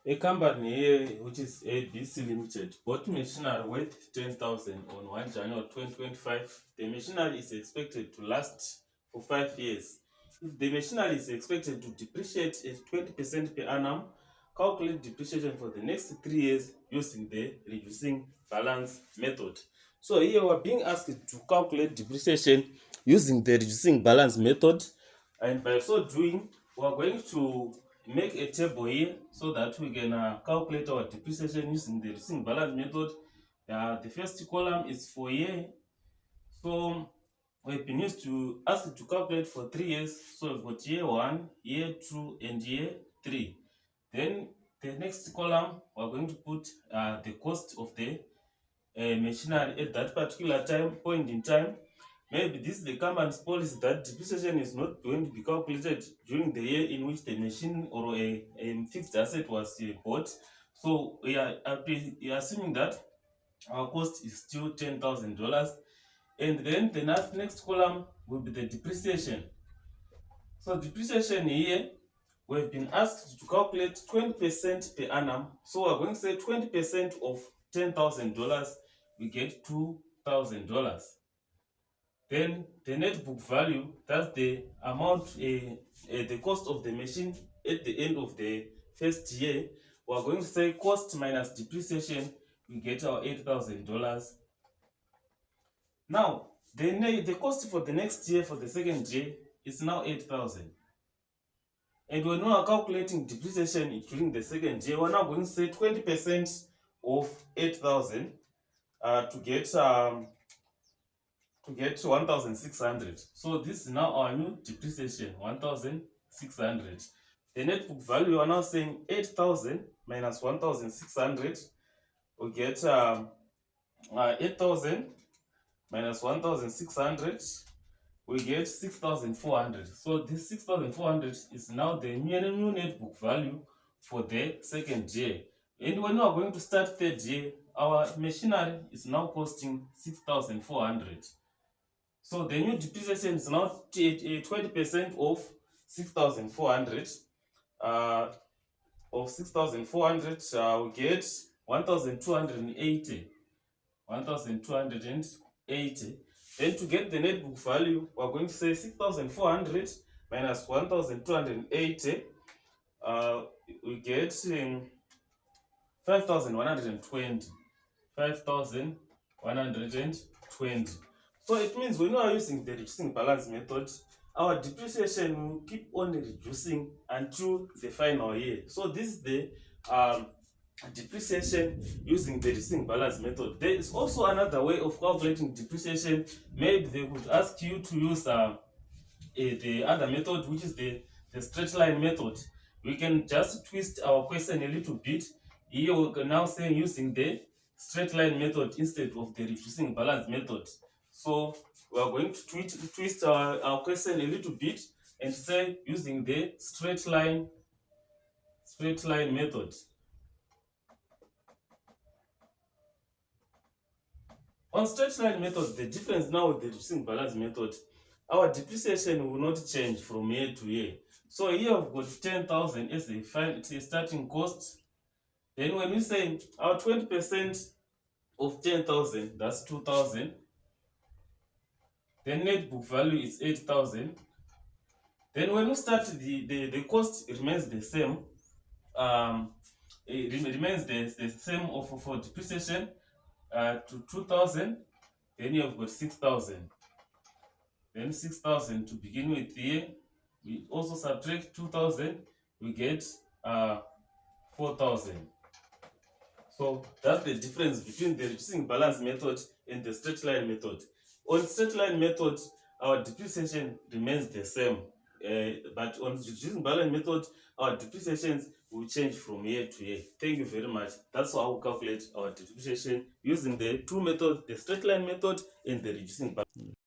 A company here, which is ABC Limited, bought machinery worth 10,000 on 1 January 2025. The machinery is expected to last for 5 years. If the machinery is expected to depreciate at 20% per annum, calculate depreciation for the next 3 years using the reducing balance method. So here we are being asked to calculate depreciation using the reducing balance method, and by so doing, we are going to make a table here so that we can calculate our depreciation using the reducing balance method. The first column is for year. So we've been used to ask to calculate for 3 years. So we've got year 1, year 2, and year 3. Then the next column, we're going to put the cost of the machinery at that particular point in time. Maybe this is the company's policy that depreciation is not going to be calculated during the year in which the machine or a fixed asset was bought. So we are assuming that our cost is still $10,000. And then the next column will be the depreciation. So depreciation here, we've been asked to calculate 20% per annum. So we're going to say 20% of $10,000, we get $2,000. Then the net book value, that's the amount, the cost of the machine at the end of the first year. We're going to say cost minus depreciation, we get our $8,000. Now, the cost for the next year, for the second year, is now 8,000. And when we are calculating depreciation during the second year, we're now going to say 20% of 8,000 to get 1,600. So this is now our new depreciation, 1,600. The net book value, we are now saying 8,000 minus 1,600. We get 8,000 minus 1,600. We get 6,400. So this 6,400 is now the new net book value for the second year. And when we are going to start third year, our machinery is now costing 6,400. So the new depreciation is now 20% of 6,400. Of 6,400, we get 1,280. 1,280. Then to get the net book value, we're going to say 6,400 minus 1,280. We get 5,120. 5,120. So it means when we are using the reducing balance method, our depreciation will keep on reducing until the final year. So this is the depreciation using the reducing balance method. There is also another way of calculating depreciation. Maybe they would ask you to use the other method, which is the straight line method. We can just twist our question a little bit. Here we can now say using the straight line method instead of the reducing balance method. So we are going to twist our question a little bit and say using the straight line method. On straight line method, the difference now with the reducing balance method, our depreciation will not change from year to year. So here we've got 10,000 as a starting cost. Then when we say our 20% of 10,000, that's 2,000. The net book value is 8,000. Then when we start, the cost remains the same. It remains the same for depreciation to 2,000. Then you have got 6,000. Then 6,000 to begin with here. We also subtract 2,000. We get 4,000. So that's the difference between the reducing balance method and the straight line method. On straight line method, our depreciation remains the same. But on the reducing balance method, our depreciations will change from year to year. Thank you very much. That's how we calculate our depreciation using the two methods, the straight line method and the reducing balance.